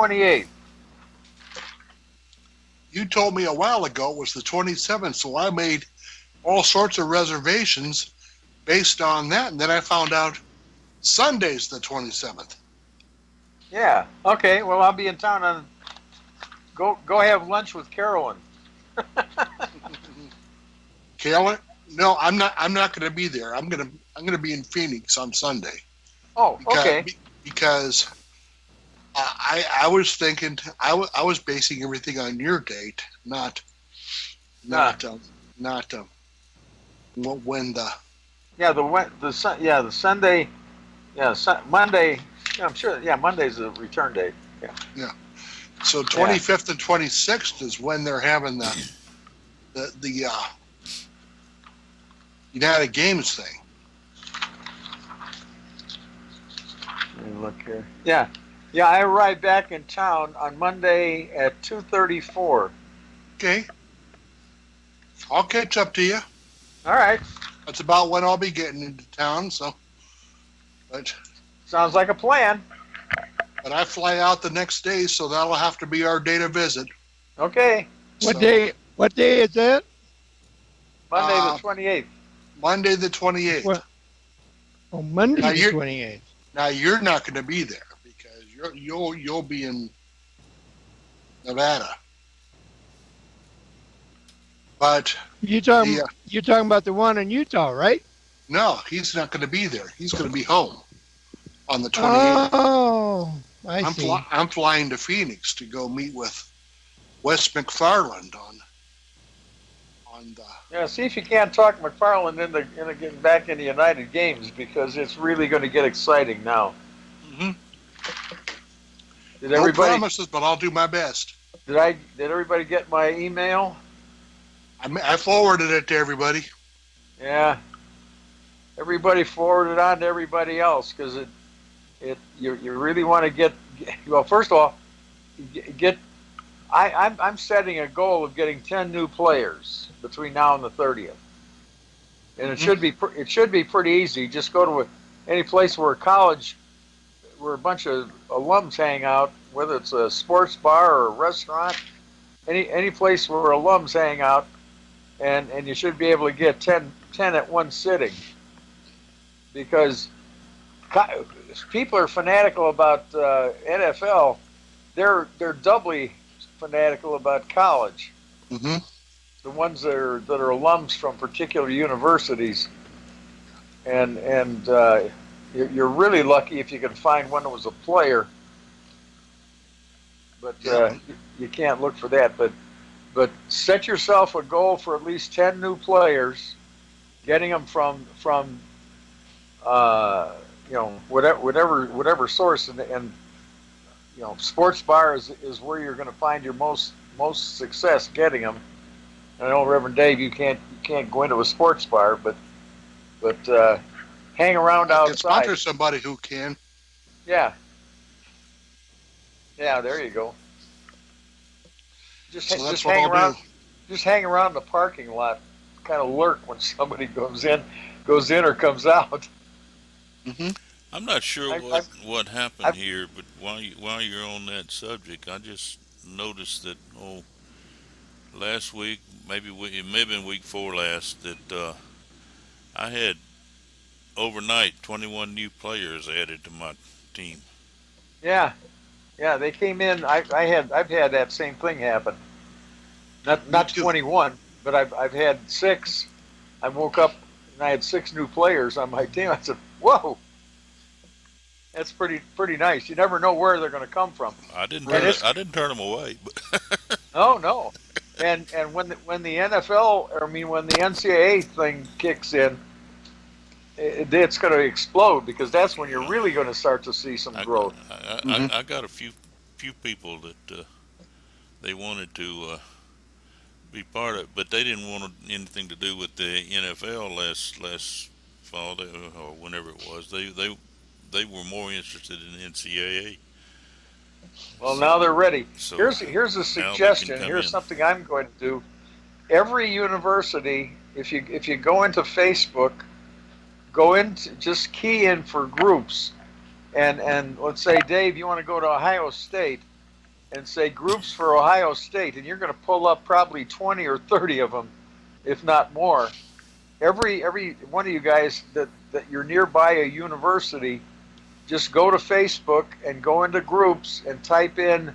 28th. You told me a while ago it was the 27th, so I made all sorts of reservations based on that, and then I found out Sunday's the 27th. Yeah. Okay. Well, I'll be in town on. Go have lunch with Carolyn. Carolyn? No, I'm not. I'm not going to be there. I'm going to be in Phoenix on Sunday. Oh, okay. Because I was thinking I was basing everything on your date, not when the the Sunday, Monday. Yeah, I'm sure. Yeah, Monday's the return date. Yeah. Yeah. So 25th and 26th is when they're having the United Games thing. Let me look here. Yeah. Yeah, I arrived back in town on Monday at 2:34. Okay. I'll catch up to you. All right. That's about when I'll be getting into town, so. But sounds like a plan. But I fly out the next day, so that'll have to be our date of visit. Okay. What day is that? Monday the 28th. Monday the 28th. What? Oh, Monday the 28th. Now you're not going to be there because you'll be in Nevada. But you're talking about the one in Utah, right? No, he's not going to be there. He's going to be home on the 28th. Oh, I see. I'm flying to Phoenix to go meet with Wes McFarland on the. Yeah, see if you can't talk McFarland into getting back in the United Games because it's really going to get exciting now. Mm-hmm. No promises, but I'll do my best. Did everybody get my email? I forwarded it to everybody. Yeah. Everybody forwarded it on to everybody else because you really want to get well. First of all, I'm setting a goal of getting 10 new players between now and the 30th, and it should be pretty easy. Just go to any place where a bunch of alums hang out, whether it's a sports bar or a restaurant, any place where alums hang out, and you should be able to get 10 at one sitting. Because people are fanatical about NFL, they're doubly fanatical about college. Mm-hmm. The ones that are alums from particular universities, and you're really lucky if you can find one that was a player. But you can't look for that. But set yourself a goal for at least 10 new players, getting them from whatever source, and sports bar is where you're going to find your most success getting them. And I know, Reverend Dave, you can't go into a sports bar, but hang around outside. Sponsor somebody who can. Yeah, there you go. Just hang around. Just hang around the parking lot, kind of lurk when somebody goes in or comes out. Mm-hmm. I'm not sure what happened here, but while you're on that subject, I just noticed that last week, it may have been week 4 last, that I had overnight 21 new players added to my team. Yeah, they came in. I've had that same thing happen. Not 21, but I've had 6. I woke up and I had 6 new players on my team. I said, "Whoa, that's pretty nice." You never know where they're going to come from. I didn't turn them away. But No. And when the NFL, when the NCAA thing kicks in, it's going to explode because that's when you're really going to start to see some growth. I got a few people that they wanted to be part of it, but they didn't want anything to do with the NFL last fall or whenever it was. They were more interested in NCAA. Well, now they're ready. So here's a suggestion. Here's something I'm going to do. Every university, if you go into Facebook, just key in for groups, and let's say, Dave, you want to go to Ohio State. and say groups for Ohio State, and you're going to pull up probably 20 or 30 of them, if not more. Every one of you guys that you're nearby a university, just go to Facebook and go into groups and type in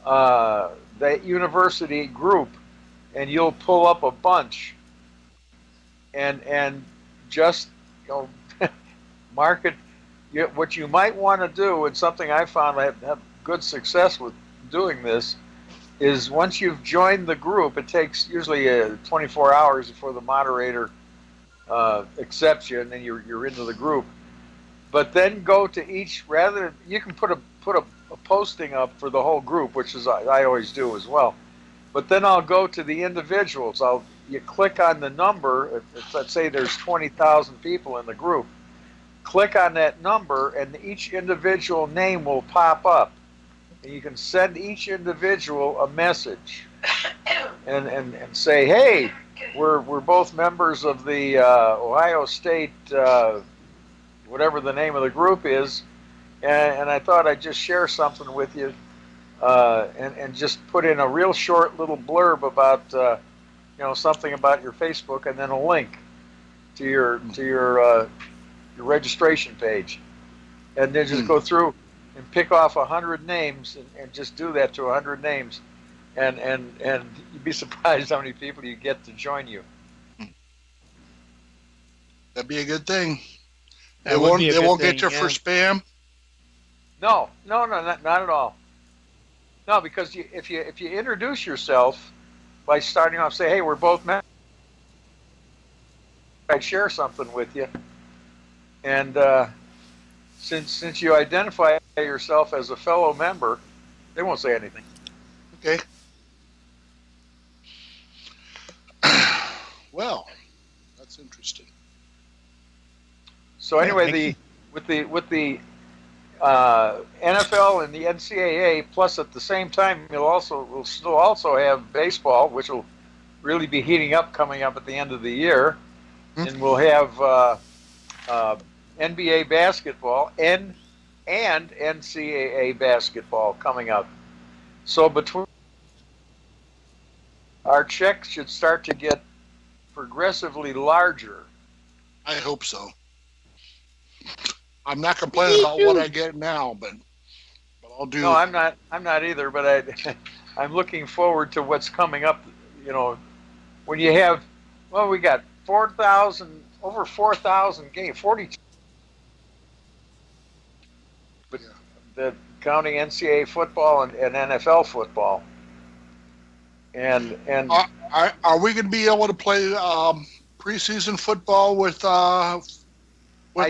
that university group, and you'll pull up a bunch. And just mark it. What you might want to do, and something I found I have good success with doing this, is once you've joined the group, it takes usually 24 hours before the moderator accepts you, and then you're into the group. But then go to each. Rather, you can put a posting up for the whole group, which is I always do as well. But then I'll go to the individuals. You click on the number. If, let's say there's 20,000 people in the group. Click on that number, and each individual name will pop up. And you can send each individual a message and say, hey, we're both members of the Ohio State, whatever the name of the group is, and I thought I'd just share something with you, and just put in a real short little blurb about something about your Facebook, and then a link to your registration page, and then just go through and pick off 100 names and just do that to 100 names, and you'd be surprised how many people you get to join you. That'd be a good thing. They won't get you for spam. No, not at all. No, because if you introduce yourself by starting off, say, hey, we're both members, I'd share something with you, and since you identify yourself as a fellow member, they won't say anything. Okay. Well, that's interesting. So anyway, with the NFL and the NCAA, plus at the same time we'll still also have baseball, which will really be heating up coming up at the end of the year, and we'll have NBA basketball and NCAA basketball coming up. So between our checks should start to get progressively larger. I hope so. I'm not complaining about what I get now, but I'll do. No, I'm not either. But I'm looking forward to what's coming up. When you have, we got over 4,000 games, 42. But the counting NCAA football and NFL football, and are we going to be able to play preseason football with? I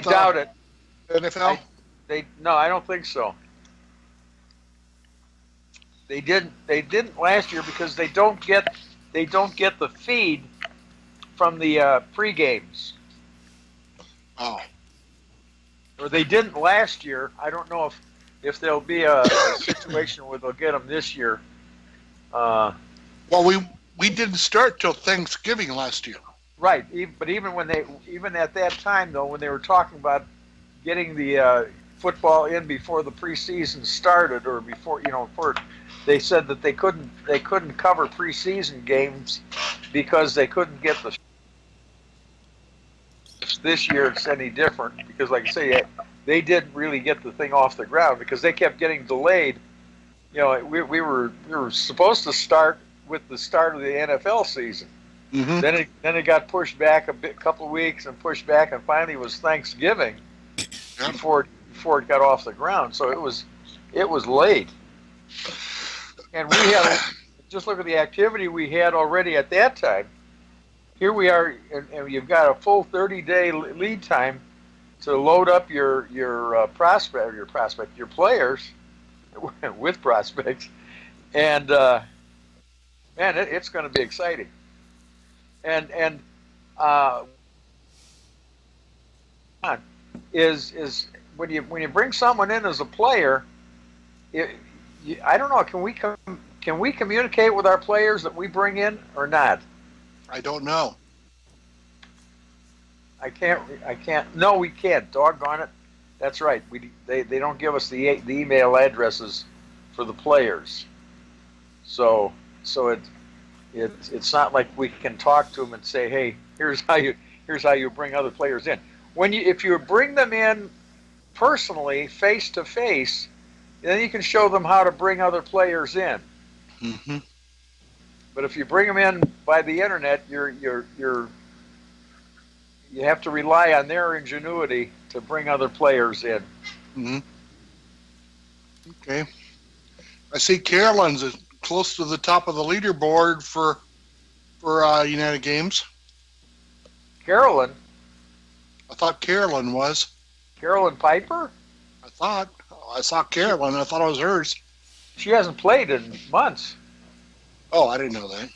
doubt it. NFL? No, I don't think so. They didn't last year because they don't get the feed from the pre-games. Oh. Or they didn't last year. I don't know if there'll be a situation where they'll get them this year. Well, we didn't start till Thanksgiving last year. Right, but even at that time though, when they were talking about getting the football in before the preseason started, or before they said that they couldn't cover preseason games because they couldn't get the. This year it's any different because, like I say, they didn't really get the thing off the ground because they kept getting delayed. We were supposed to start with the start of the NFL season. Mm-hmm. Then it got pushed back a couple of weeks and pushed back, and finally it was Thanksgiving before it got off the ground. So it was late, and we had just look at the activity we had already at that time. Here we are, and you've got a full 30-day lead time to load up your players with prospects, and man, it's going to be exciting. And is when you bring someone in as a player, I don't know. Can we communicate with our players that we bring in or not? I don't know. I can't. No, we can't. Doggone it. That's right. They don't give us the email addresses for the players. So it's not like we can talk to them and say, hey, here's how you bring other players in. If you bring them in personally, face to face, then you can show them how to bring other players in. Mm-hmm. But if you bring them in by the internet, you have to rely on their ingenuity to bring other players in. Mm-hmm. Okay. I see Carolyn's close to the top of the leaderboard for United Games. Carolyn? I thought Carolyn was. Carolyn Piper? I saw Carolyn. I thought it was hers. She hasn't played in months. Oh, I didn't know that.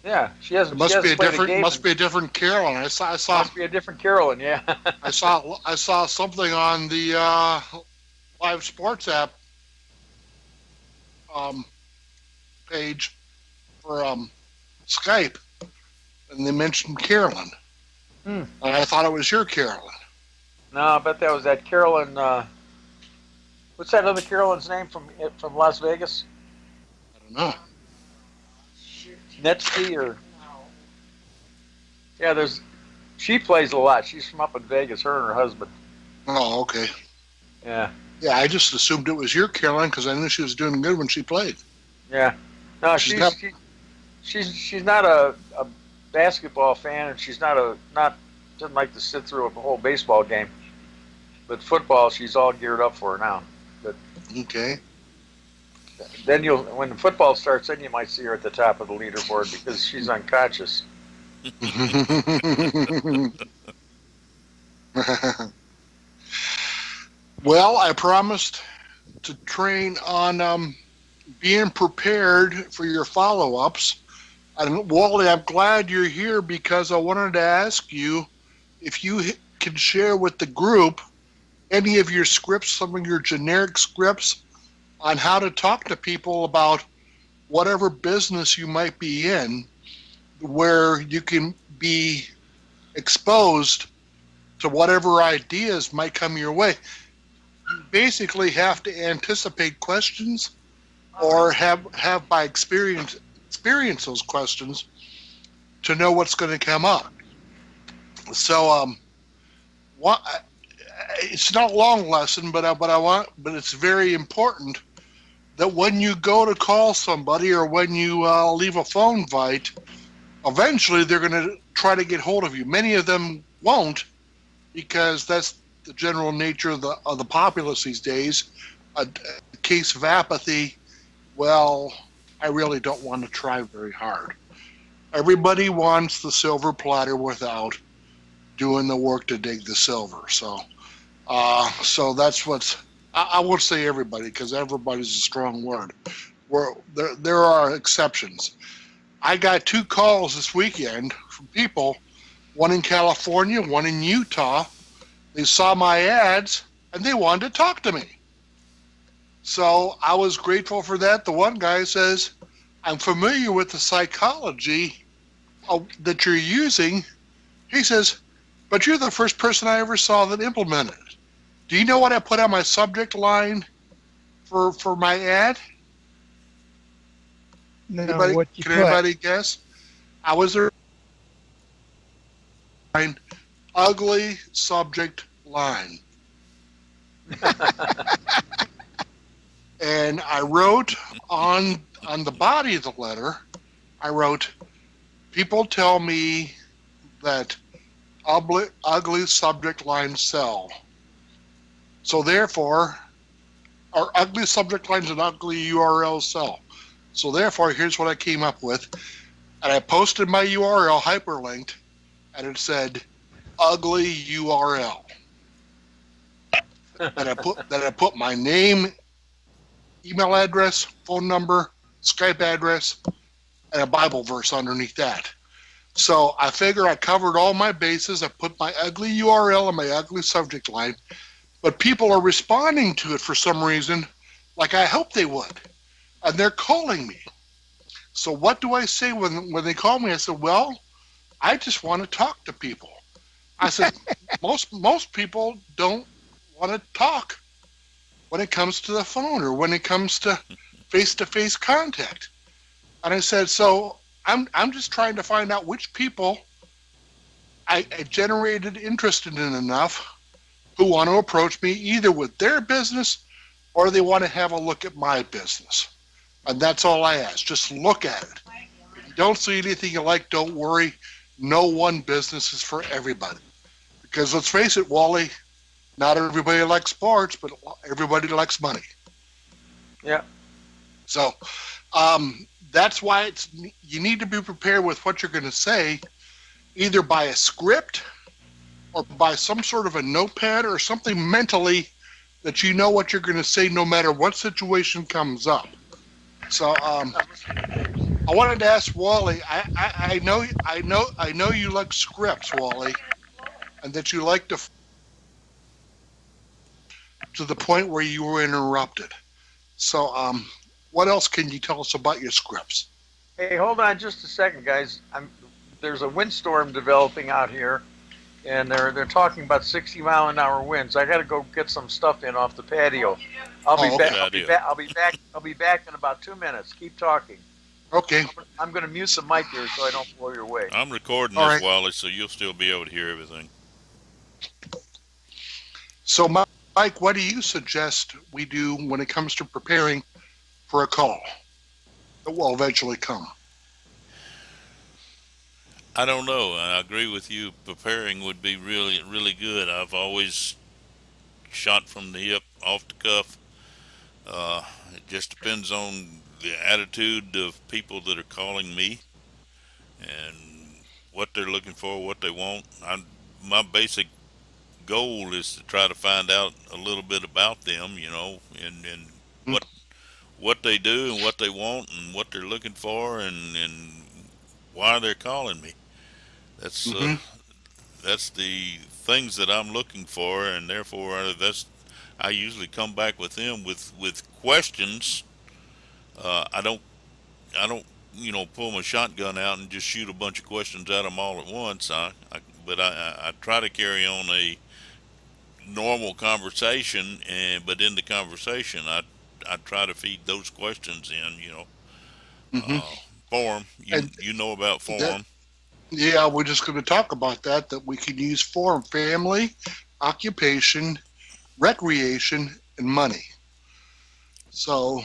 Yeah, she hasn't. It must be a different Carolyn. I saw. Must be a different Carolyn. Yeah. I saw something on the Live Sports app page for Skype, and they mentioned Carolyn. And I thought it was your Carolyn. No, I bet that was that Carolyn. What's that other Carolyn's name from Las Vegas? I don't know. Netsky or yeah, she plays a lot. She's from up in Vegas. Her and her husband. Oh, okay. Yeah. Yeah, I just assumed it was your Carolyn because I knew she was doing good when she played. Yeah. No, she's not a basketball fan, and she's doesn't like to sit through a whole baseball game. But football, she's all geared up for now. But okay. Then when the football starts, then you might see her at the top of the leaderboard because she's unconscious. Well, I promised to train on being prepared for your follow-ups. And Wally, I'm glad you're here because I wanted to ask you if you can share with the group any of your scripts, some of your generic scripts on how to talk to people about whatever business you might be in, where you can be exposed to whatever ideas might come your way. You basically have to anticipate questions or have by experience those questions to know what's going to come up. So it's not a long lesson, but it's very important that when you go to call somebody or when you leave a phone invite, eventually they're going to try to get hold of you. Many of them won't, because that's the general nature of the populace these days. A case of apathy. Well, I really don't want to try very hard. Everybody wants the silver platter without doing the work to dig the silver. So that's what's. I won't say everybody because everybody's a strong word. There are exceptions. I got 2 calls this weekend from people, one in California, one in Utah. They saw my ads and they wanted to talk to me. So I was grateful for that. The one guy says, I'm familiar with the psychology that you're using. He says, but you're the first person I ever saw that implemented it. Do you know what I put on my subject line for my ad? No, can anybody guess? I was there. Ugly subject line. And I wrote on the body of the letter, I wrote, people tell me that ugly subject lines sell. So therefore, our ugly subject lines and ugly URLs sell. So therefore, here's what I came up with. And I posted my URL hyperlinked, and it said, ugly URL. Then I put my name, email address, phone number, Skype address, and a Bible verse underneath that. So I figure I covered all my bases. I put my ugly URL and my ugly subject line, but people are responding to it for some reason, like I hope they would, and they're calling me. So what do I say when they call me? I said, well, I just want to talk to people. I said, most people don't want to talk when it comes to the phone or when it comes to face-to-face contact. And I said, so I'm just trying to find out which people I generated interest in enough who want to approach me either with their business or they want to have a look at my business. And that's all I ask. Just look at it. If you don't see anything you like, don't worry. No one business is for everybody. Because let's face it, Wally, not everybody likes sports, but everybody likes money. Yeah. So that's why you need to be prepared with what you're going to say, either by a script or by some sort of a notepad or something mentally that you know what you're going to say no matter what situation comes up. So I wanted to ask Wally. I know you like scripts, Wally, and that you like to the point where you were interrupted. So what else can you tell us about your scripts? Hey, hold on just a second, guys. There's a windstorm developing out here, and they're talking about 60-mile-an-hour winds. I got to go get some stuff in off the patio. I'll be back in about 2 minutes. Keep talking. Okay. I'm going to mute the mic here so I don't blow your way. I'm recording this, right, Wally, so you'll still be able to hear everything. So, Mike, what do you suggest we do when it comes to preparing for a call that will eventually come? I don't know. I agree with you. Preparing would be really, really good. I've always shot from the hip, off the cuff. It just depends on the attitude of people that are calling me and what they're looking for, what they want. My basic goal is to try to find out a little bit about them, and what they do and what they want and what they're looking for and why they're calling me. That's that's the things that I'm looking for, and therefore I usually come back with them with questions. I don't pull my shotgun out and just shoot a bunch of questions at them all at once. But I try to carry on a normal conversation, but in the conversation I try to feed those questions in, form. You know about form. Yeah, we're just going to talk about that we can use form: family, occupation, recreation, and money. So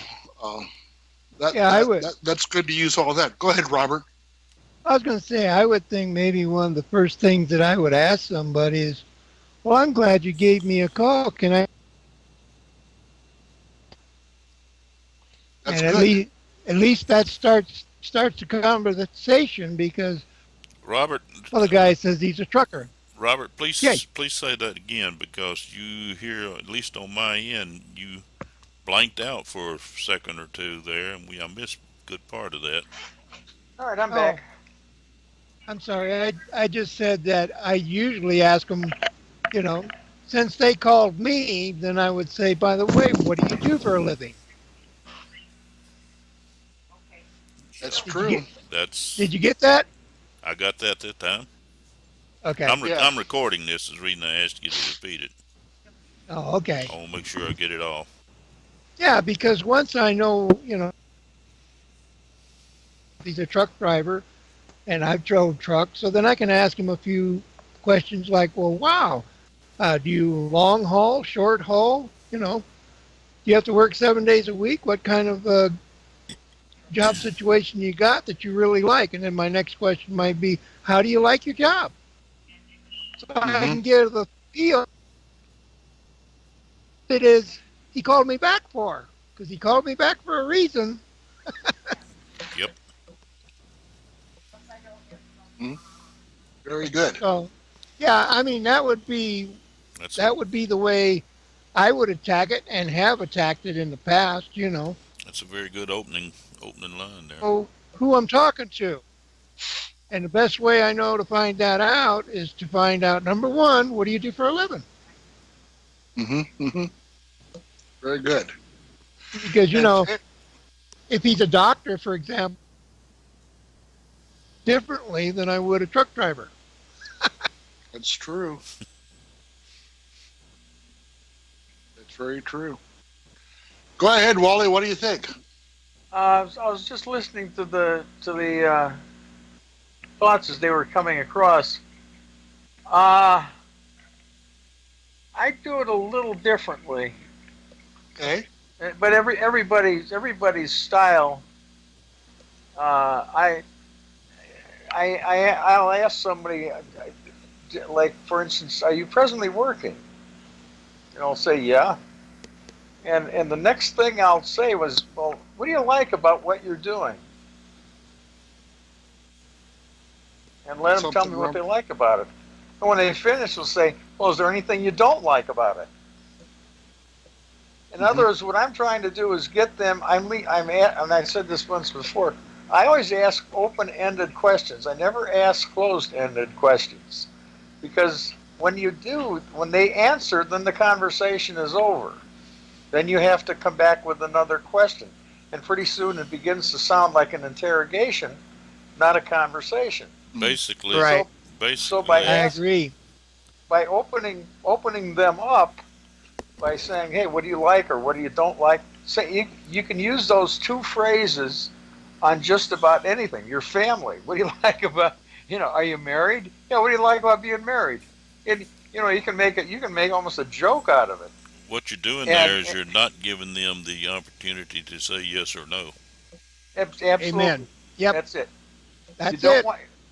that's good to use all that. Go ahead, Robert. I was going to say, I would think maybe one of the first things that I would ask somebody is, well, I'm glad you gave me a call. Can I? That's and good. At least that starts the conversation, because Robert, well, the guy says he's a trucker. Robert, please say that again, because you hear, at least on my end, you blanked out for a second or two there, and I missed a good part of that. All right, I'm back. I'm sorry. I just said that I usually ask them, since they called me, then I would say, by the way, what do you do for a living? That's true. Did you get that? I got that time. Okay. I'm recording this. Is the reason I asked you to repeat it. Oh, okay. I want to make sure I get it all. Yeah, because once I know, he's a truck driver, and I've drove trucks, so then I can ask him a few questions like, well, wow, do you long haul, short haul? Do you have to work 7 days a week? What kind of job situation you got that you really like? And then my next question might be, how do you like your job? So I can get the feel it is he called me back for, because he called me back for a reason. Yep. Very good. So, yeah, I mean, that would be the way I would attack it, and have attacked it in the past. That's a very good opening line there. So who I'm talking to. And the best way I know to find that out is to find out, number one, what do you do for a living? Very good. Because, if he's a doctor, for example, differently than I would a truck driver. That's true. That's very true. Go ahead, Wally. What do you think? I was just listening to the thoughts as they were coming across. Uh, I do it a little differently, Okay. but everybody's style. I I'll ask somebody, like for instance, are you presently working? And I'll say yeah. And the next thing I'll say was, well, what do you like about what you're doing? And let them tell me what they like about it. And when they finish, they'll say, well, is there anything you don't like about it? In other words, what I'm trying to do is get them. And I said this once before. I always ask open-ended questions. I never ask closed-ended questions, because when they answer, then the conversation is over. Then you have to come back with another question, and pretty soon it begins to sound like an interrogation, not a conversation. Basically, Right. So by I agree. by opening them up, by saying, hey, what do you like or what do you don't like? Say you can use those two phrases on just about anything. Your family. What do you like about, are you married? Yeah, what do you like about being married? You can make almost a joke out of it. what you're doing there is you're not giving them the opportunity to say yes or no. Absolutely. Amen. Yep. That's it. That's it.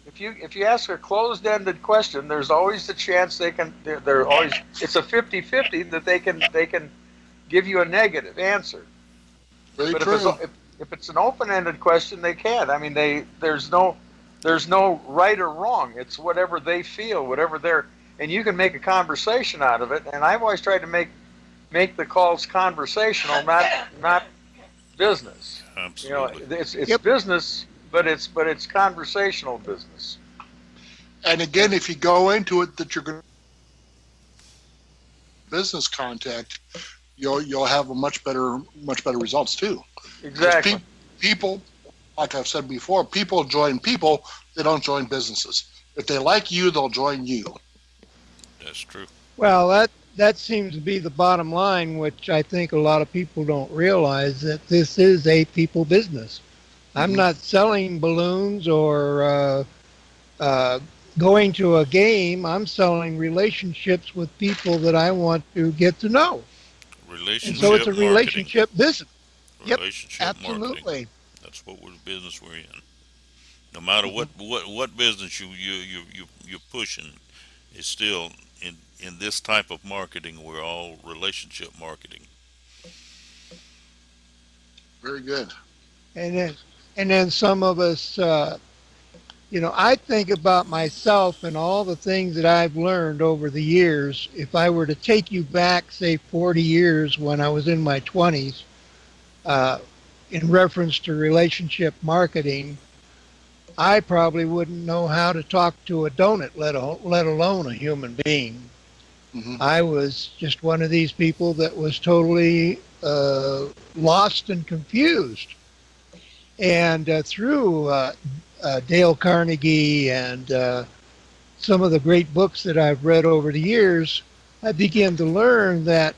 If you ask a closed-ended question, there's always the chance they're always, it's a 50-50 that they can give you a negative answer. Very But true. if it's an open-ended question, they can't. I mean, there's no right or wrong. It's whatever they feel, and you can make a conversation out of it. And I've always tried to make the calls conversational, not business. Absolutely. It's business, but it's conversational business. And again, if you go into it that you're going to business contact, you'll have a much better results too. Exactly. People, like I've said before, people join people. They don't join businesses. If they like you, they'll join you. That's true. Well, that seems to be the bottom line, which I think a lot of people don't realize, that this is a people business. I'm not selling balloons or going to a game. I'm selling relationships with people that I want to get to know. And so it's a relationship business. Relationship Absolutely. Marketing. That's what business we're in. No matter what business you're pushing, it's still in this type of marketing. We're all relationship marketing. Very good. And then some of us, I think about myself and all the things that I've learned over the years. If I were to take you back, say, 40 years when I was in my 20s, in reference to relationship marketing, I probably wouldn't know how to talk to a donut, let alone a human being. I was just one of these people that was totally lost and confused. And through Dale Carnegie and some of the great books that I've read over the years, I began to learn that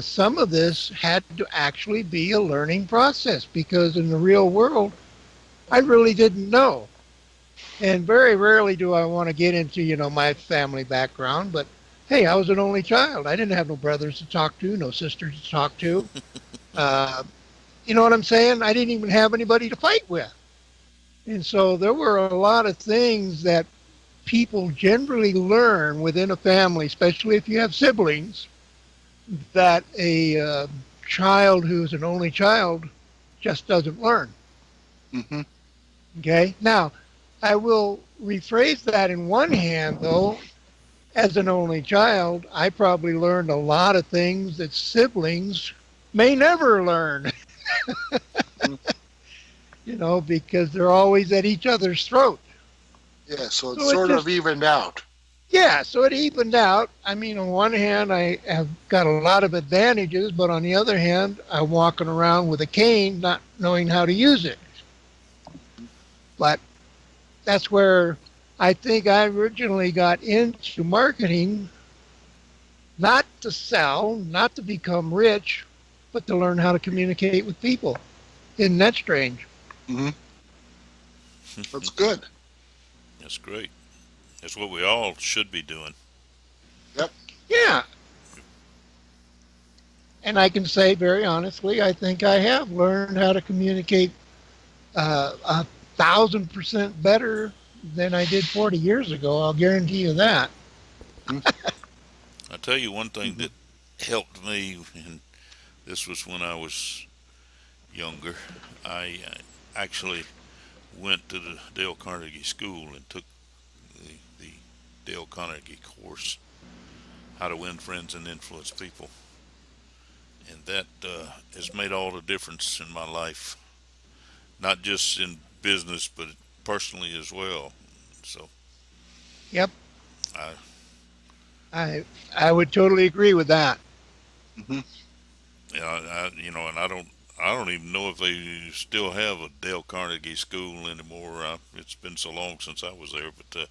some of this had to actually be a learning process, because in the real world, I really didn't know. And very rarely do I want to get into, my family background, but hey, I was an only child. I didn't have no brothers to talk to, no sisters to talk to. You know what I'm saying? I didn't even have anybody to fight with. And so there were a lot of things that people generally learn within a family, especially if you have siblings, that a child who's an only child just doesn't learn. Okay? Now, I will rephrase that. In one hand, though, as an only child, I probably learned a lot of things that siblings may never learn. Because they're always at each other's throat. Yeah, so it sort of evened out. Yeah, so it evened out. I mean, on one hand, I have got a lot of advantages, but on the other hand, I'm walking around with a cane not knowing how to use it. But that's where I think I originally got into marketing, not to sell, not to become rich, but to learn how to communicate with people. Isn't that strange? Mm-hmm. That's good. That's great. That's what we all should be doing. Yep. Yeah. And I can say very honestly, I think I have learned how to communicate 1,000% better than I did 40 years ago. I'll guarantee you that. I tell you one thing Mm-hmm. that helped me, and this was when I was younger. I actually went to the Dale Carnegie School and took the Dale Carnegie course, How to Win Friends and Influence People. And that has made all the difference in my life, not just in business, but personally as well. So Yep. I, I would totally agree with that. Mm-hmm. and I don't even know if they still have a Dale Carnegie School anymore. It's been so long since I was there, but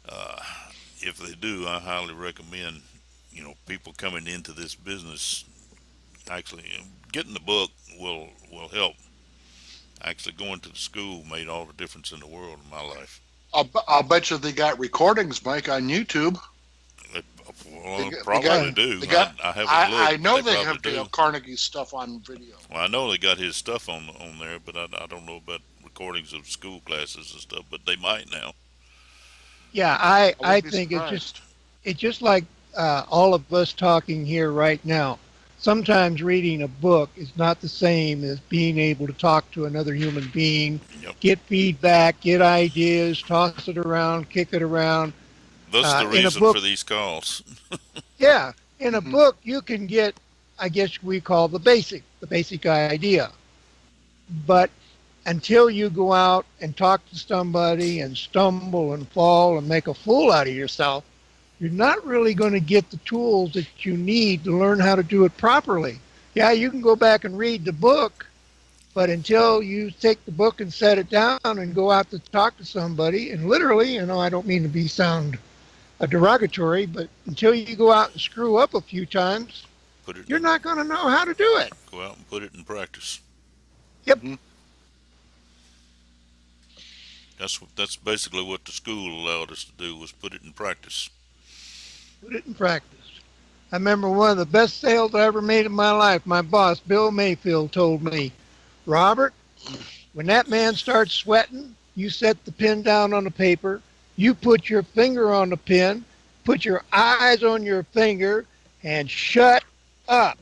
uh, if they do, I highly recommend, people coming into this business actually getting the book will help. Actually, going to the school made all the difference in the world in my life. I'll bet you they got recordings, Mike, on YouTube. They, They, well, they got, probably do. they got, I haven't I looked. know They they probably have do. Dale Carnegie stuff on video. Well, I know they got his stuff on there, but I don't know about recordings of school classes and stuff. But they might now. Yeah, I I wouldn't be think surprised. it's just like all of us talking here right now. Sometimes reading a book is not the same as being able to talk to another human being, Yep. get feedback, get ideas, toss it around, kick it around. That's the In a reason book, for these calls. yeah, in a Mm-hmm. book you can get, I guess we call the basic idea. But until you go out and talk to somebody and stumble and fall and make a fool out of yourself, you're not really going to get the tools that you need to learn how to do it properly. Yeah, you can go back and read the book, but until you take the book and set it down and go out to talk to somebody, and literally, I don't mean to be sound derogatory, but until you go out and screw up a few times, Put it you're in, not going to know how to do it. go out and put it in practice. Yep. Mm-hmm. That's basically what the school allowed us to do, was put it in practice. Put it in practice. I remember one of the best sales I ever made in my life. My boss, Bill Mayfield, told me, Robert, when that man starts sweating, you set the pen down on the paper, you put your finger on the pen, put your eyes on your finger, and shut up.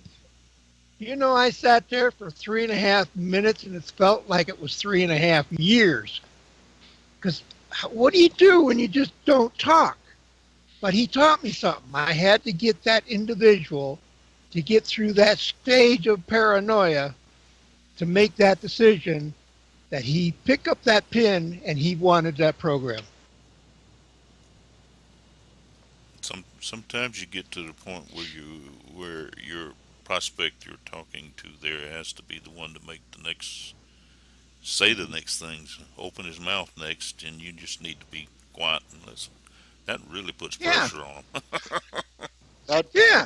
I sat there for 3.5 minutes, and it felt like it was 3.5 years. Because what do you do when you just don't talk? But he taught me something. I had to get that individual to get through that stage of paranoia to make that decision that he pick up that pen and he wanted that program. Sometimes you get to the point where your prospect you're talking to there has to be the one to say the next things, open his mouth next, and you just need to be quiet and listen. That really puts Yeah. pressure on them. Yeah.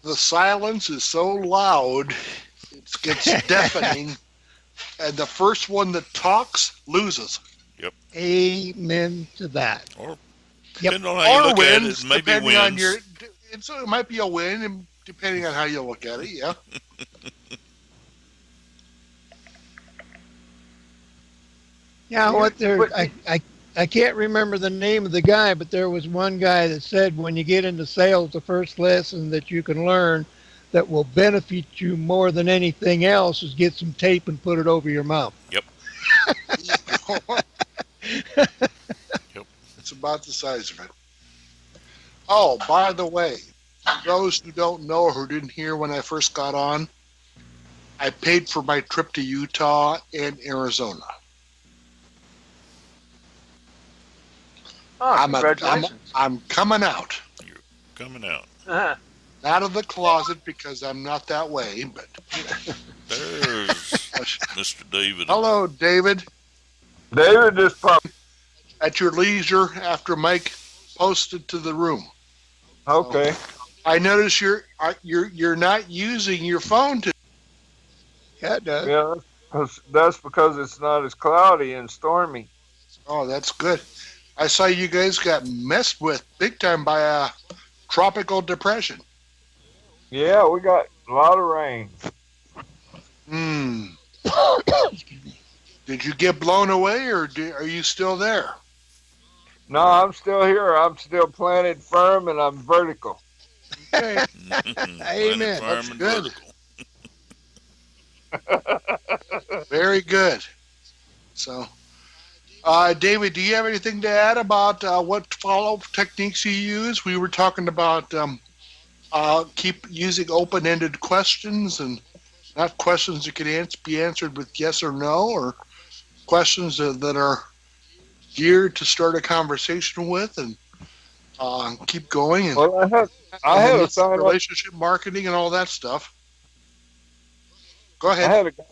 The silence is so loud, it gets deafening, and the first one that talks loses. Amen to that. Or Yep. depending on how you Or look at wins, it, maybe depending on wins. your. It might be a win, depending on how you look at it. Yeah. Yeah, what there But- I can't remember the name of the guy, but there was one guy that said when you get into sales, the first lesson that you can learn that will benefit you more than anything else is get some tape and put it over your mouth. Yep. It's about the size of it. Oh, by the way, for those who don't know or who didn't hear when I first got on, I paid for my trip to Utah and Arizona. Oh, I'm congratulations. I'm coming out. You're coming out. Out of the closet because I'm not that way, but There's Mr. David. hello, David. David is probably At your leisure after Mike posted to the room. okay. I notice you're not using your phone to. Yeah, it does. Yeah, That's because it's not as cloudy and stormy. Oh, that's good. I saw you guys got messed with big time by a tropical depression. Yeah, we got a lot of rain. Hmm. Excuse me. Did you get blown away, or are you still there? No, I'm still here. I'm still planted firm and I'm vertical. Okay, Planet Amen. that's Farm and good. Vertical. Very good. So, David, do you have anything to add about what follow-up techniques you use? We were talking about keep using open-ended questions and not questions that can be answered with yes or no, or questions that are geared to start a conversation with and keep going. Well, I And then had you a sign up. relationship marketing and all that stuff. Go I ahead. had a guy.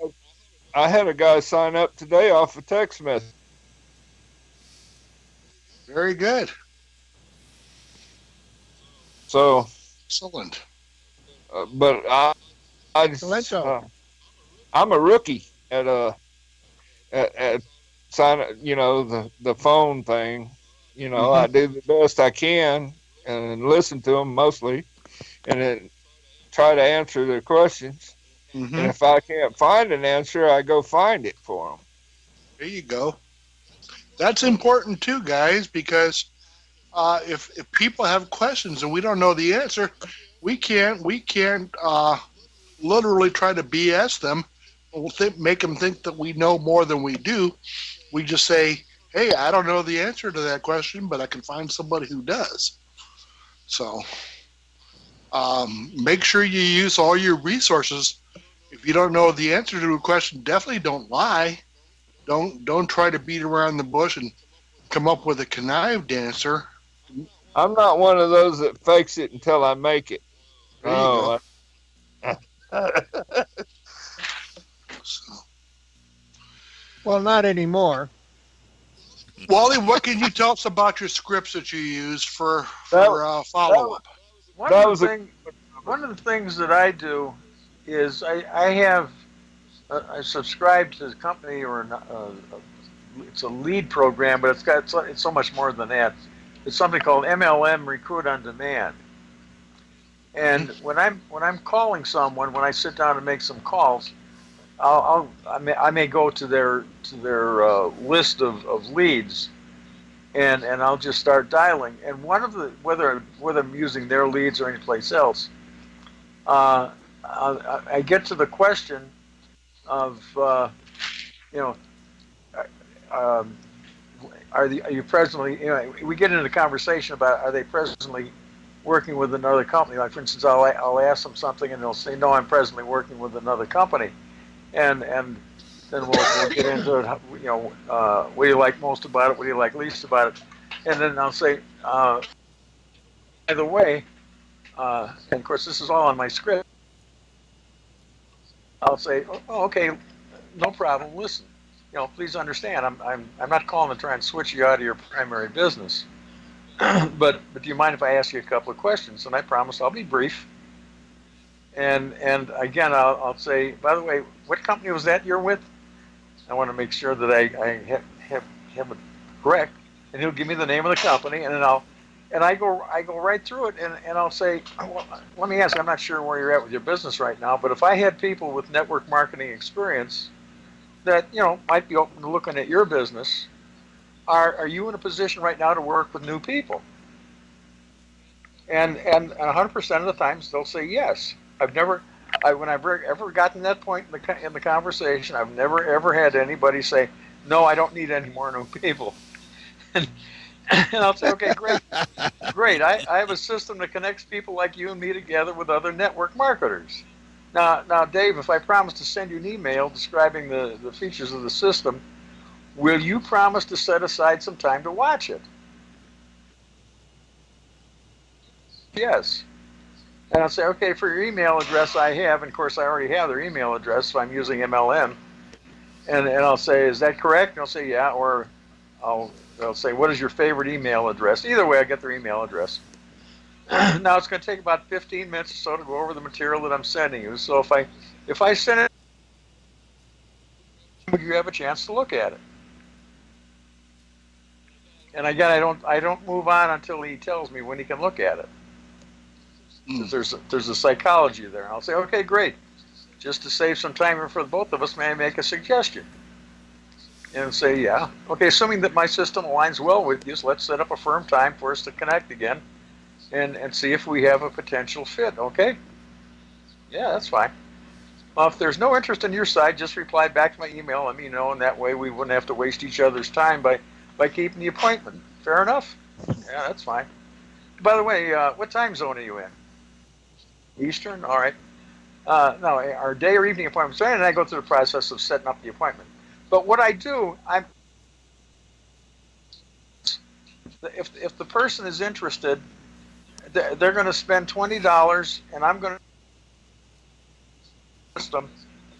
I had a guy sign up today off a text message. Very good. So, Excellent. but I just, Talento. I'm a rookie at sign. The phone thing. Hmm. I do the best I can and listen to them mostly, and then try to answer their questions. And Hmm. if I can't find an answer, I go find it for them. There you go. That's important too, guys, because if people have questions and we don't know the answer, we can't literally try to BS them. We'll make them think that we know more than we do. We just say, "Hey, I don't know the answer to that question, but I can find somebody who does." So make sure you use all your resources. If you don't know the answer to a question, definitely don't lie. Don't try to beat around the bush and come up with a connived answer. I'm not one of those that fakes it until I make it. There you go. Oh, So, Well, not anymore. Wally, what can you tell us about your scripts that you use for that follow up? One that of was the a thing, one of the things that I do is I subscribe to the company it's a lead program, but it's so much more than that. It's something called MLM Recruit on Demand. And when I'm calling someone, when I sit down and make some calls, I may go to their list of leads, and I'll just start dialing. And one of the whether I'm using their leads or anyplace else, I get to the question of you know um, are you presently, we get into the conversation about are they presently working with another company. Like, for instance, I'll ask them something and they'll say, no, I'm presently working with another company, and then we'll get into it. What do you like most about it? What do you like least about it? And then I'll say, by the way, and of course this is all on my script. I'll say, oh, okay, no problem. Listen, please understand, I'm not calling to try and switch you out of your primary business, but do you mind if I ask you a couple of questions? And I promise I'll be brief. And again, I'll say, by the way, what company was that you're with? I want to make sure that I have it correct. And he'll give me the name of the company, and then I go right through it, and I'll say, well, let me ask. I'm not sure where you're at with your business right now, but if I had people with network marketing experience that might be open to looking at your business, are you in a position right now to work with new people? And 100% of the times they'll say yes. When I've ever gotten to that point in the conversation, I've never ever had anybody say, no, I don't need any more new people. And I'll say, okay, great. I have a system that connects people like you and me together with other network marketers. Now, Dave, if I promise to send you an email describing the features of the system, will you promise to set aside some time to watch it? Yes. And I'll say, okay, for your email address I have, and of course I already have their email address, so I'm using MLM. And I'll say, is that correct? And they'll say, yeah, or they'll say, what is your favorite email address? Either way, I get their email address. Now it's going to take about 15 minutes or so to go over the material that I'm sending you. So if I send it you have a chance to look at it. And again, I don't move on until he tells me when he can look at it. Because there's a psychology there. I'll say, okay, great. Just to save some time for both of us, may I make a suggestion? And say, yeah. Okay, assuming that my system aligns well with you, so let's set up a firm time for us to connect again and see if we have a potential fit, okay? Yeah, that's fine. Well, if there's no interest on your side, just reply back to my email, let me know, and that way we wouldn't have to waste each other's time by keeping the appointment. Fair enough? Yeah, that's fine. By the way, what time zone are you in? Eastern? All right. No, our day or evening appointments. So, and I go through the process of setting up the appointment. But what I do, if the person is interested, they're going to spend $20, and I'm going to system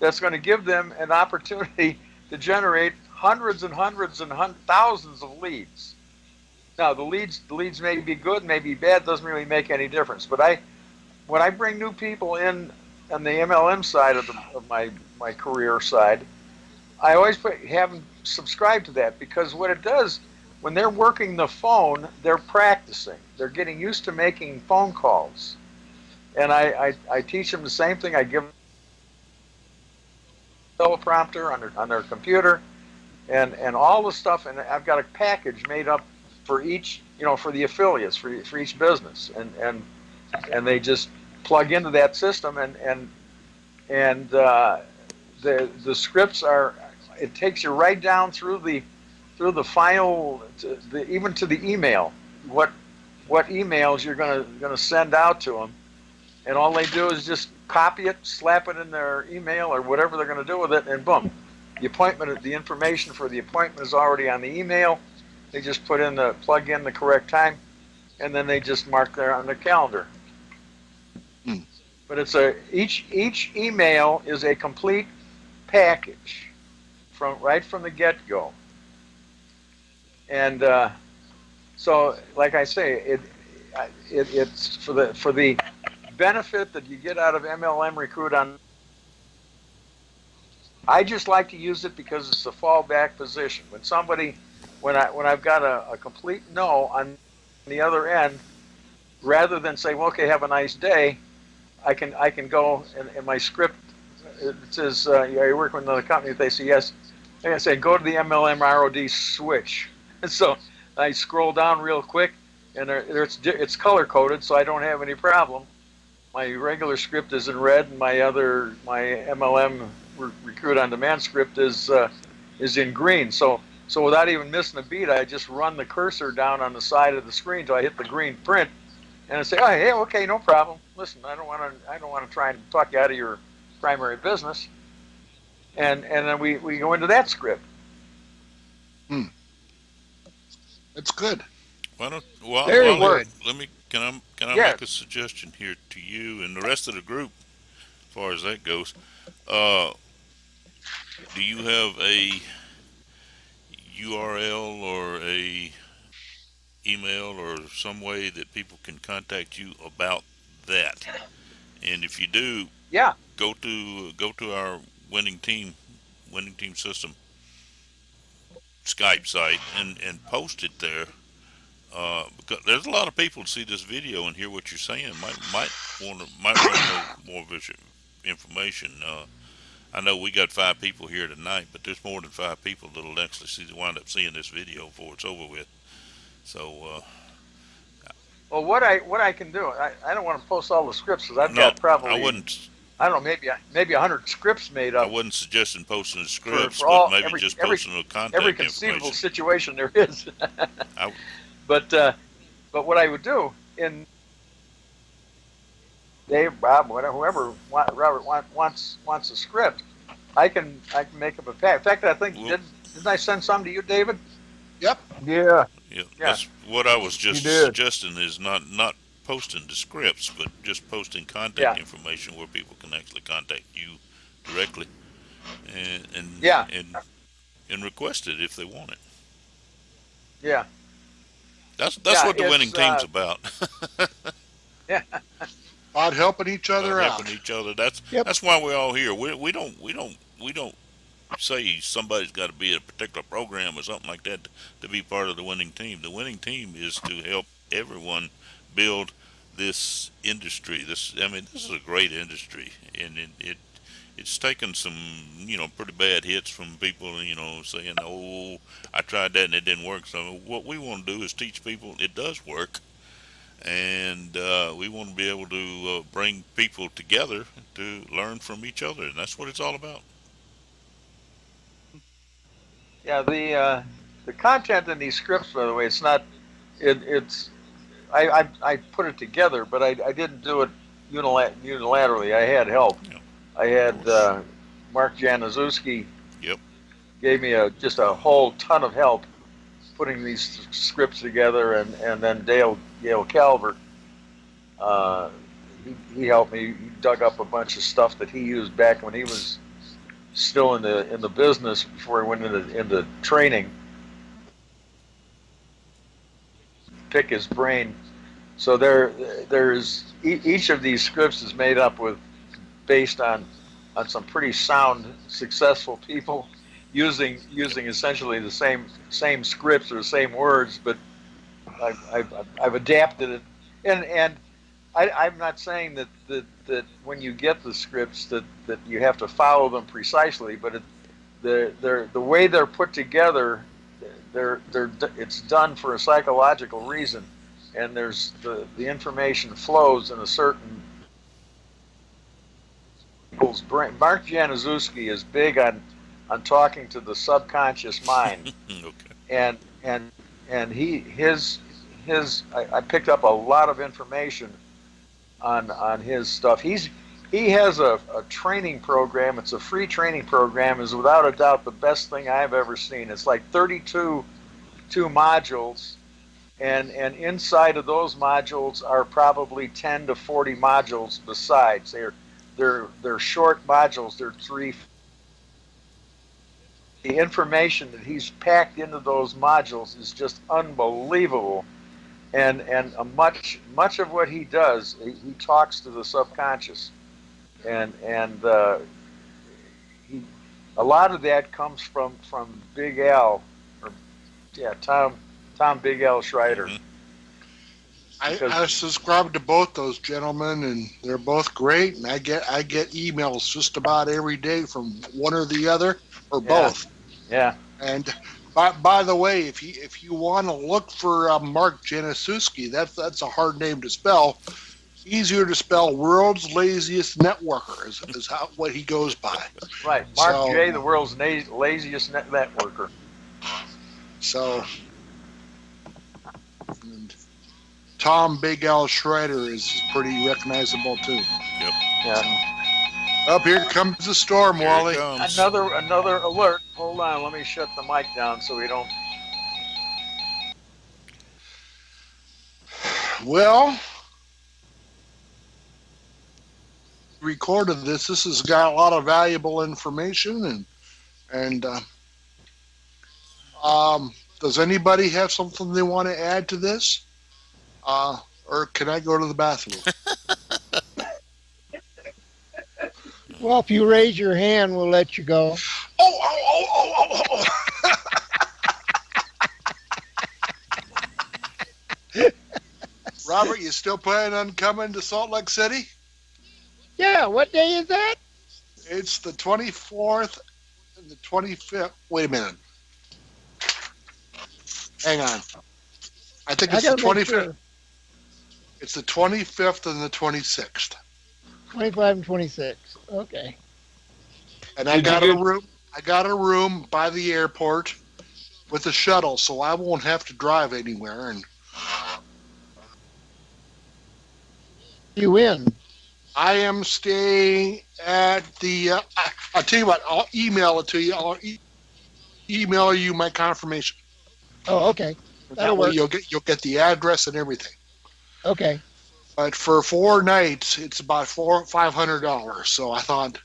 that's going to give them an opportunity to generate hundreds and hundreds and thousands of leads. Now, the leads may be good, may be bad, doesn't really make any difference. But when I bring new people in on the MLM side of my career side, I always have them subscribe to that, because what it does, when they're working the phone, they're practicing. They're getting used to making phone calls. And I teach them the same thing. I give them a teleprompter on their computer and all the stuff. And I've got a package made up for each, for the affiliates, for each business. And they just plug into that system and the scripts are, it takes you right down through the final, even to the email, what emails you're gonna send out to them, and all they do is just copy it, slap it in their email or whatever they're gonna do with it, and boom, the information for the appointment is already on the email. They just plug in the correct time, and then they just mark there on their calendar. But it's each email is a complete package right from the get-go. And so, like I say, it's for the benefit that you get out of MLM Recruit on. I just like to use it because it's a fallback position. When I've got a complete no on the other end, rather than say, well, okay, have a nice day, I can go in my script. It says, you're working with another company. If they say yes, I say, go to the MLM ROD switch. And so I scroll down real quick, and it's color coded, so I don't have any problem. My regular script is in red, and my MLM Recruit on Demand script is in green. So without even missing a beat, I just run the cursor down on the side of the screen till I hit the green print, and I say, oh, hey, okay, no problem. Listen, I don't want to try and talk you out of your primary business, and then we go into that script. That's good. Very good. Can I make a suggestion here to you and the rest of the group, as far as that goes? Do you have a URL or a email or some way that people can contact you about that? And if you do, go to our winning team system Skype site and post it there, because there's a lot of people who see this video and hear what you're saying might want to know more information. I know we got 5 people here tonight, but there's more than 5 people that'll actually wind up seeing this video before it's over with. So, well, what I can do, I don't want to post all the scripts, because I've got probably, I don't know, maybe 100 scripts made up. I wasn't suggesting posting the scripts, but maybe just posting the contact every conceivable situation there is. But what I would do, in Dave, Bob, whoever Robert wants a script, I can make up a pack. In fact, I think didn't I send some to you, David? Yep. Yeah. Yeah. That's what I was just suggesting, is not posting the scripts, but just posting contact information where people can actually contact you directly and request it if they want it. Yeah. That's what the winning team's about. Yeah. About helping each other out. Helping each other. That's why we're all here. We don't say somebody's got to be a particular program or something like that to be part of the winning team. The winning team is to help everyone build this industry. This is a great industry, and it's taken some, pretty bad hits from people, saying, "Oh, I tried that and it didn't work." So what we want to do is teach people it does work, and we want to be able to bring people together to learn from each other, and that's what it's all about. Yeah, the content in these scripts, by the way, it's not. It's I put it together, but I didn't do it unilaterally. I had help. Yeah, I of had course. Mark Januszewski Yep. gave me just a whole ton of help putting these scripts together, and then Dale Calvert, uh, he helped me. He dug up a bunch of stuff that he used back when he was still in the business before he went into training. Pick his brain. So there's each of these scripts is made up with based on some pretty sound, successful people using essentially the same scripts or the same words, but I've adapted it, and I'm not saying that when you get the scripts that you have to follow them precisely, but the way they're put together, it's done for a psychological reason, and there's the information flows in a certain people's brain. Mark Januszewski is big on talking to the subconscious mind, Okay. and I picked up a lot of information on his stuff. He has a training program. It's a free training program. Is without a doubt the best thing I've ever seen. It's like 32 modules, and inside of those modules are probably 10 to 40 modules besides. They're short modules. They're three. The information that he's packed into those modules is just unbelievable, and much of what he does, he talks to the subconscious, and he a lot of that comes from Big Al, or yeah, Tom Big Al Schreider. Hmm. I subscribe to both those gentlemen, and they're both great. And I get emails just about every day from one or the other, or both. Yeah. And by the way, if you want to look for Mark Januszewski, that's a hard name to spell. Easier to spell. World's laziest networker is what he goes by. Right, Mark J, the world's laziest networker. So, and Tom Big Al Schreider is pretty recognizable too. Yep. Yeah. Up here comes the storm, Here Wally. it comes. Another alert. Hold on, let me shut the mic down so we don't. Well, recorded this. This has got a lot of valuable information, and does anybody have something they want to add to this? Or can I go to the bathroom? Well, if you raise your hand, we'll let you go. Oh. Robert, you still planning on coming to Salt Lake City? Yeah, what day is that? It's the 24th and the 25th. Wait a minute. Hang on. I think it's the 25th. Sure. It's the 25th and the 26th. 25 and 26. Okay. And I got a room. I got a room by the airport with a shuttle, so I won't have to drive anywhere. And you in? I am staying at the. I'll tell you what. I'll email it to you. I'll email you my confirmation. Oh, okay. That way you'll get the address and everything. Okay. But for 4 nights, it's about $500. So I thought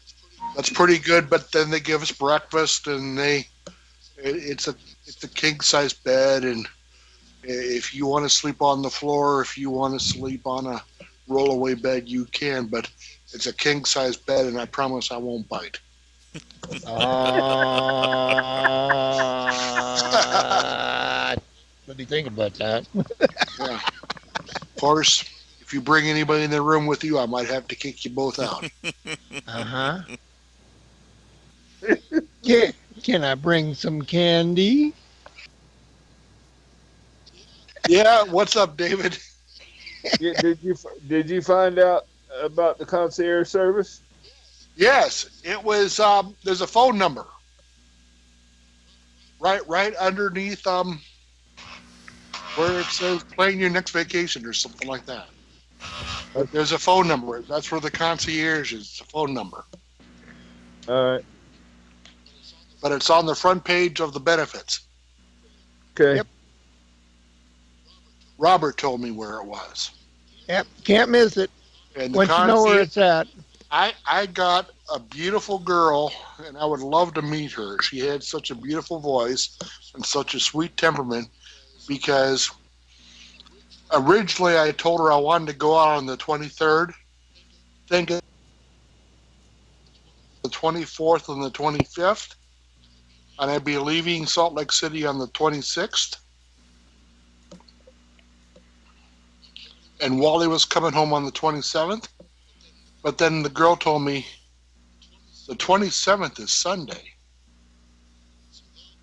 that's pretty good. But then they give us breakfast, and it's a king size bed, and if you want to sleep on the floor, if you want to sleep on a rollaway bed, you can. But it's a king size bed, and I promise I won't bite. Let me think about that. Yeah. Of course, if you bring anybody in the room with you, I might have to kick you both out. Uh-huh. Yeah. Can I bring some candy? Yeah, what's up, David? Did you find out about the concierge service? Yes, it was. There's a phone number right underneath where it says "Plan your next vacation" or something like that. There's a phone number. That's where the concierge is. It's a phone number. All right. But it's on the front page of the benefits. Okay. Yep. Robert told me where it was. Yep. Can't miss it. And Once you know where it's at. I got a beautiful girl, and I would love to meet her. She had such a beautiful voice and such a sweet temperament because originally I told her I wanted to go out on the 23rd, thinking the 24th and the 25th, and I'd be leaving Salt Lake City on the 26th. And Wally was coming home on the 27th. But then the girl told me the 27th is Sunday.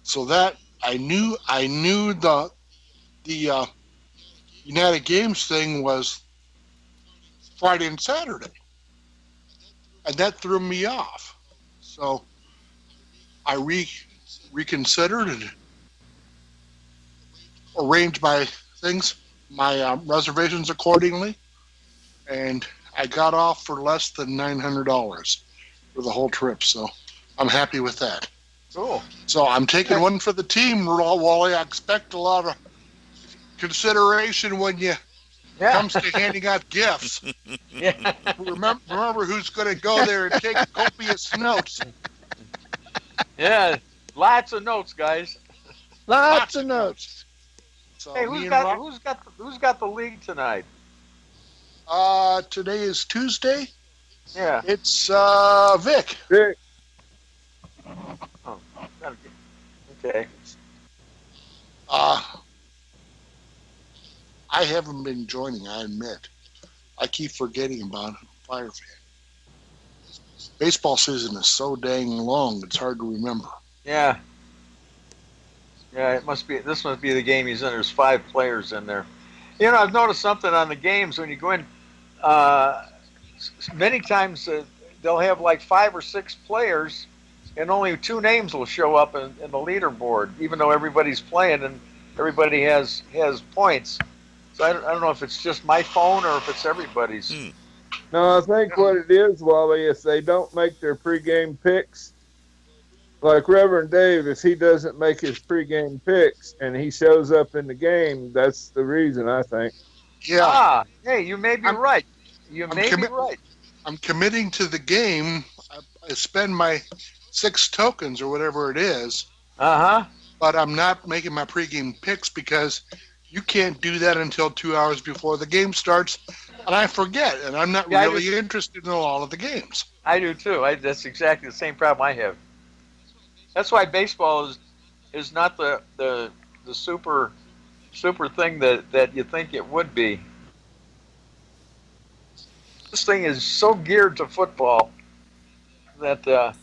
So that I knew the United Games thing was Friday and Saturday. And that threw me off. So I reconsidered and arranged my things, my reservations accordingly. And I got off for less than $900 for the whole trip, so I'm happy with that. Cool. So I'm taking one for the team, Wally. I expect a lot of consideration when you comes to handing out gifts. Yeah. Remember who's going to go there and take copious notes. Yeah. Lots of notes, guys. Lots of notes. So Hey, who's got the league tonight? Today is Tuesday. Yeah. It's Vic. Vic. Oh, okay. I haven't been joining, I admit. I keep forgetting about Fire fan. Baseball season is so dang long, it's hard to remember. Yeah. Yeah, this must be the game he's in. There's 5 players in there. You know, I've noticed something on the games when you go in. Many times they'll have like 5 or 6 players, and only 2 names will show up in the leaderboard, even though everybody's playing and everybody has points. So I don't know if it's just my phone or if it's everybody's. No, I think what it is, Wally, if they don't make their pregame picks, like Reverend Dave, if he doesn't make his pregame picks and he shows up in the game, that's the reason, I think. Yeah. Hey, you may be right. You may be right. I'm committing to the game. I spend my 6 tokens or whatever it is. Uh-huh. But I'm not making my pregame picks because you can't do that until 2 hours before the game starts. And I forget, and I'm not really interested in a lot of the games. I do too. That's exactly the same problem I have. That's why baseball is not the super thing that you think it would be. This thing is so geared to football that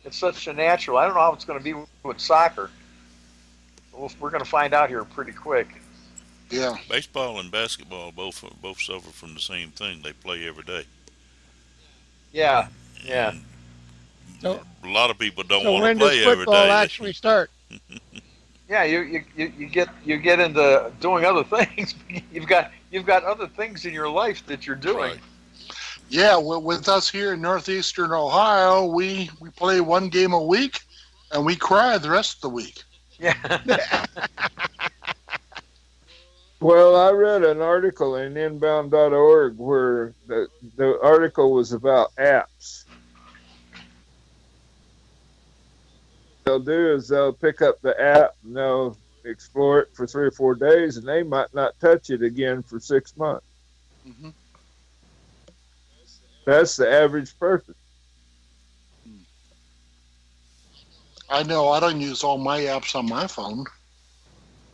it's such a natural. I don't know how it's going to be with soccer. We're going to find out here pretty quick. Yeah. Baseball and basketball both suffer from the same thing. They play every day. Yeah. And So, a lot of people don't so want when to play does every football day. actually start? Yeah, you get into doing other things. You've got other things in your life that you're doing. Right. Yeah, well, with us here in northeastern Ohio, we play 1 game a week, and we cry the rest of the week. Yeah. Well, I read an article in inbound.org where the article was about apps. They'll do is they'll pick up the app and they'll explore it for 3 or 4 days, and they might not touch it again for 6 months. Mm-hmm. That's the average person. I know I don't use all my apps on my phone.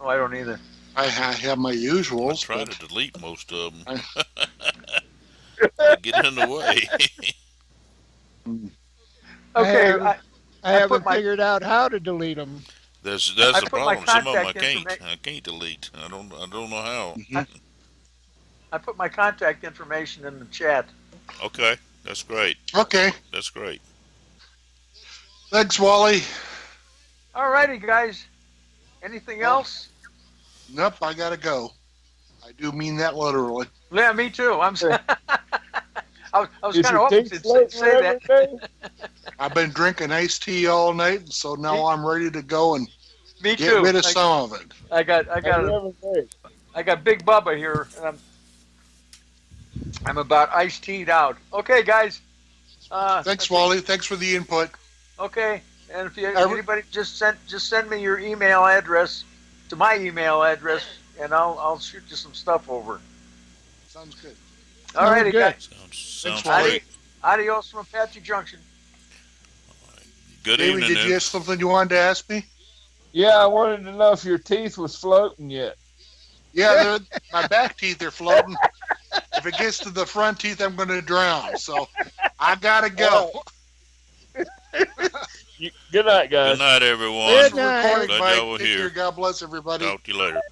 Oh, I don't either. I have my I usuals. try But to delete most of them. I, They get in the way. Okay, I I put haven't my figured out how to delete them. That's I the put my problem. Some of them contact information. I can't delete. I don't know how. I, I put my contact information in the chat. Okay, that's great. okay. That's great. Thanks, Wally. All righty, guys. Anything Well, else? Nope, I gotta go. I do mean that literally. Yeah, me too. I was Is kind of your hoping teeth to floating, say that. Reverend Dave? I've been drinking iced tea all night, so now I'm ready to go and Me get too. rid of some of it. I got Hey, Reverend Dave. I got Big Bubba here, and I'm about iced tea'd out. Okay, guys. Thanks, Wally. Thanks for the input. Okay, and if anybody just send me your email address to my email address, and I'll shoot you some stuff over. Sounds good. All righty, good. guys. Sounds Wally. great. Adios from Apache Junction. Good David, evening. did you have something you wanted to ask me? Yeah, I wanted to know if your teeth was floating yet. Yeah, my back teeth are floating. If it gets to the front teeth, I'm going to drown. So I gotta go. Good night, guys. Good night, everyone. Good Thanks for night. recording, Glad Mike. y'all were Take here. care. God bless everybody. Talk to you later.